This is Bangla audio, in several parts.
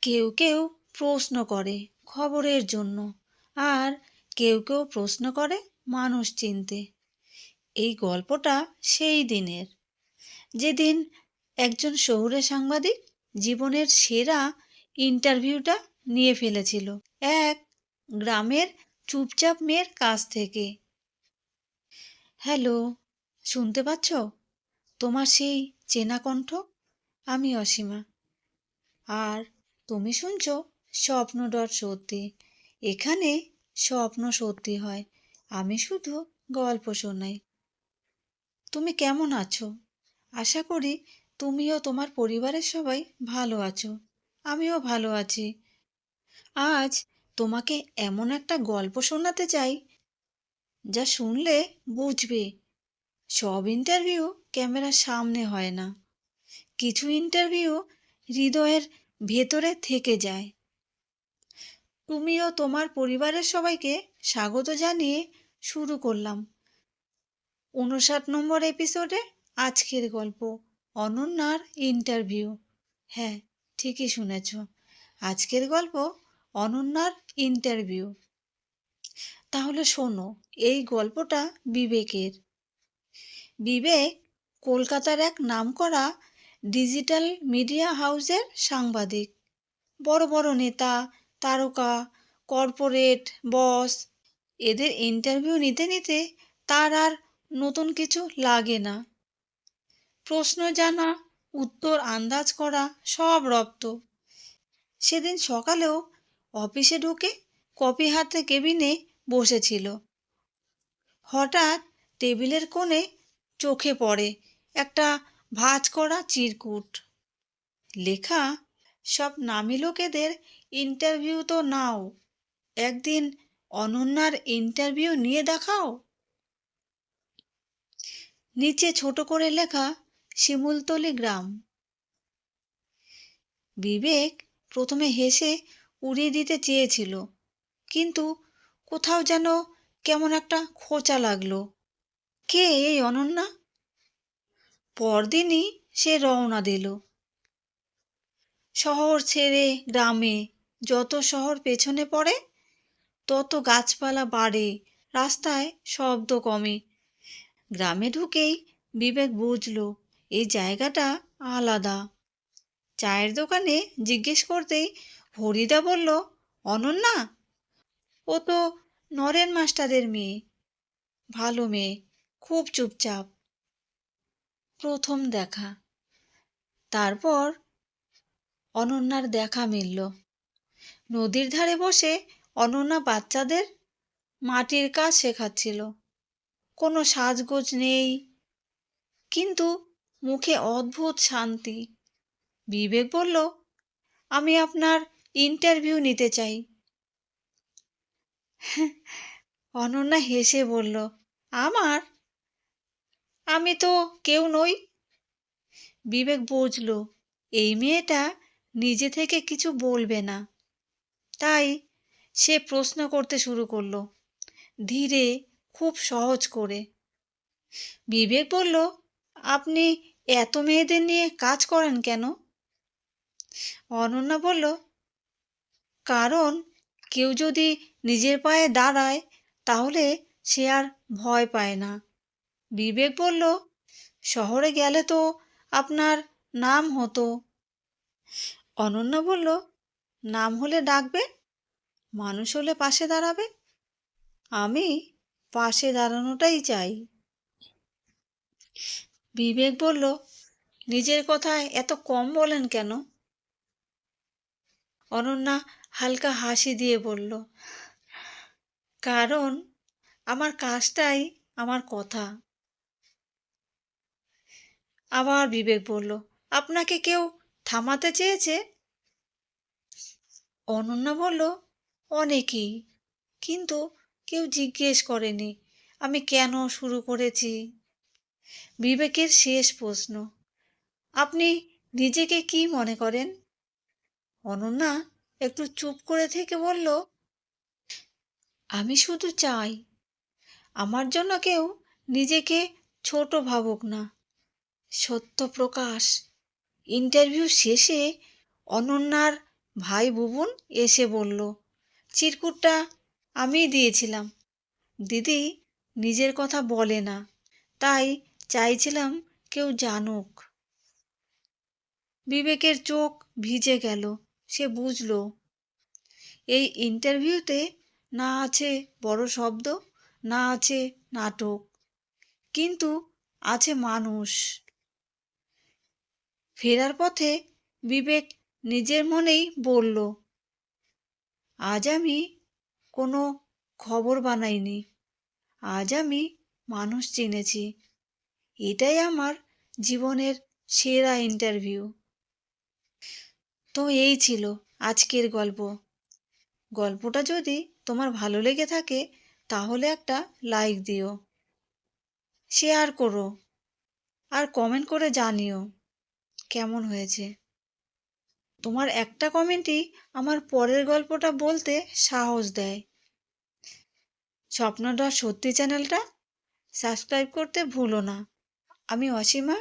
কেউ কেউ প্রশ্ন করে খবরের জন্য, আর কেউ কেউ প্রশ্ন করে মানুষ চিনতে। এই গল্পটা সেই দিনের, যেদিন একজন শহুরে সাংবাদিক জীবনের সেরা ইন্টারভিউটা নিয়ে ফেলেছিল এক গ্রামের চুপচাপ মেয়ের কাছ থেকে। হ্যালো, শুনতে পাচ্ছ? তোমার সেই চেনা কণ্ঠ। আমি অসীমা, আর তুমি শুনছো স্বপ্ন ডট সত্যি। এখানে স্বপ্ন সত্যি হয়, আমি শুধু গল্প শোনাই। তুমি কেমন আছো? আশা করি তুমিও তোমার পরিবারের সবাই ভালো আছো। আমিও ভালো আছি। আজ তোমাকে এমন একটা গল্প শোনাতে চাই যা শুনলে বুঝবে সব ইন্টারভিউ ক্যামেরার সামনে হয় না। কিছু ইন্টারভিউ হৃদয়ের ভেতরে থেকে যায়। তুমিও তোমার পরিবারের সবাইকে স্বাগত জানিয়ে শুরু করলাম 59 নম্বর এপিসোডে আজকের গল্প, অনন্যার ইন্টারভিউ। হ্যাঁ, ঠিকই শুনেছ, আজকের গল্প অনন্যার ইন্টারভিউ। তাহলে শোনো, এই গল্পটা বিবেকের। বিবেক কলকাতার এক নামকরা ডিজিটাল মিডিয়া হাউসের সাংবাদিক। বড় বড় নেতা, তারকা, কর্পোরেট বস এদের ইন্টারভিউ নিতে নিতে তার আর নতুন কিছু লাগে না। প্রশ্ন জানা, উত্তর আন্দাজ করা, সব রপ্ত। সেদিন সকালেও অফিসে ঢুকে কপি হাতে কেবিনে বসেছিল। হঠাৎ টেবিলের কোণে চোখে পড়ে একটা ভাঁজ করা চিরকুট। লেখা, সব নামী লোকেদের ইন্টারভিউ তো নাও, একদিন অনন্যার ইন্টারভিউ নিয়ে দেখাও। নিচে ছোট করে লেখা, শিমুলতলি গ্রাম। বিবেক প্রথমে হেসে উড়িয়ে দিতে চেয়েছিল, কিন্তু কোথাও যেন কেমন একটা খোঁচা লাগলো। কে এই অনন্যা? পরদিনই সে রওনা দিল শহর ছেড়ে গ্রামে। যত শহর পেছনে পড়ে তত গাছপালা বাড়ে, রাস্তায় শব্দ কমে। গ্রামে ঢুকেই বিবেক বুঝল এই জায়গাটা আলাদা। চায়ের দোকানে জিজ্ঞেস করতেই হরিদা বলল, অনন্যা? ও তো নরেন মাস্টারের মেয়ে, ভালো মেয়ে, খুব চুপচাপ। প্রথম দেখা। তারপর অনন্যার দেখা মিলল। নদীর ধারে বসে অনন্যা বাচ্চাদের মাটির কাজ শেখাচ্ছিল। কোনো সাজগোজ নেই, কিন্তু মুখে অদ্ভুত শান্তি। বিবেক বলল, আমি আপনার ইন্টারভিউ নিতে চাই। অনন্যা হেসে বলল, আমার? আমি তো কেউ নই। বিবেক বুঝল এই মেয়েটা নিজে থেকে কিছু বলবে না, তাই সে প্রশ্ন করতে শুরু করলো, ধীরে, খুব সহজ করে। বিবেক বলল, আপনি এত মেয়েদের নিয়ে কাজ করেন কেন? অনন্যা বলল, কারণ কেউ যদি নিজের পায়ে দাঁড়ায় তাহলে সে আর ভয় পায় না। বিবেক বলল, শহরে গেলে তো আপনার নাম হতো। অনন্যা বলল, নাম হলে ডাকবে, মানুষ হলে পাশে দাঁড়াবে। আমি পাশে দাঁড়ানোটাই চাই। বিবেক বলল, নিজের কথায় এত কম বলেন কেন? অনন্যা হালকা হাসি দিয়ে বলল, কারণ আমার কাজটাই আমার কথা। আবার বিবেক বলল, আপনাকে কেউ থামাতে চেয়েছে? অনন্যা বলল, অনেকেই, কিন্তু কেউ জিজ্ঞেস করেনি আমি কেন শুরু করেছি। বিবেকের শেষ প্রশ্ন, আপনি নিজেকে কি মনে করেন? অনন্যা একটু চুপ করে থেকে বলল, আমি শুধু চাই আমার জন্য কেউ নিজেকে ছোট ভাবুক না। সত্য প্রকাশ। ইন্টারভিউ শেষে অনন্যার ভাই বুবুন এসে বলল, চিরকুটটা আমিই দিয়েছিলাম। দিদি নিজের কথা বলে না, তাই চাইছিলাম কেউ জানুক। বিবেকের চোখ ভিজে গেল। সে বুঝল এই ইন্টারভিউতে না আছে বড় শব্দ, না আছে নাটক, কিন্তু আছে মানুষ। ফেরার পথে বিবেক নিজের মনেই বলল, আজ আমি কোনো খবর বানাইনি, আজ আমি মানুষ চিনেছি। এটাই আমার জীবনের সেরা ইন্টারভিউ। তো এই ছিল আজকের গল্প। গল্পটা যদি তোমার ভালো লেগে থাকে তাহলে একটা লাইক দিও, শেয়ার করো আর কমেন্ট করে জানিও কেমন হয়েছে। তোমার একটা কমেন্টই আমার পরের গল্পটা বলতে সাহস দেয়। স্বপ্নটা সত্যি চ্যানেলটা সাবস্ক্রাইব করতে ভুলো না। আমি অসীমা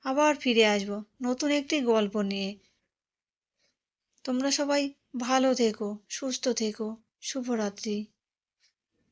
আবার ফিরে আসব নতুন একটি গল্প নিয়ে। তোমরা সবাই ভালো থেকো, সুস্থ থেকো। শুভরাত্রি।